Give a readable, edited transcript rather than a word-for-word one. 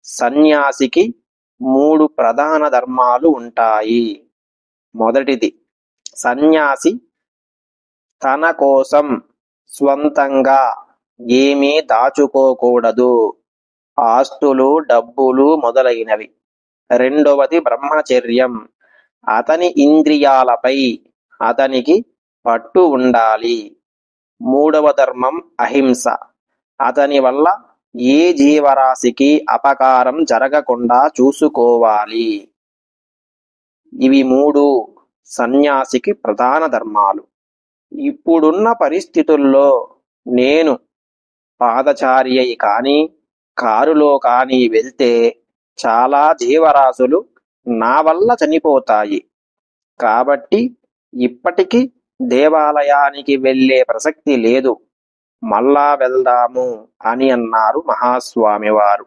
సన్యాసికి 3 ప్రధాన ధర్మాలు ఉంటాయి. మొదటిది, సన్యాసి తన కోసం స్వంతంగా ఏమీ దాచుకోకూడదు, ఆస్తులు, డబ్బులు మొదలైనవి. రెండవది బ్రహ్మచర్యం, అతని ఇంద్రియాలపై అతనికి పట్టు ఉండాలి. మూడవ ధర్మం అహింస, అతని వల్ల ఏ జీవరాశికి అపకారం జరగకుండా చూసుకోవాలి. ఇవి 3 సన్యాసికి ప్రధాన ధర్మాలు. ఇప్పుడున్న పరిస్థితుల్లో నేను పాదచారి అయి కానీ కారులో కానీ వెళ్తే చాలా జీవరాశులు నా వల్ల చనిపోతాయి. కాబట్టి ఇప్పటికి దేవాలయానికి వెళ్ళే ప్రసక్తి లేదు, మళ్ళా వెళ్దాము అని అన్నారు మహాస్వామివారు.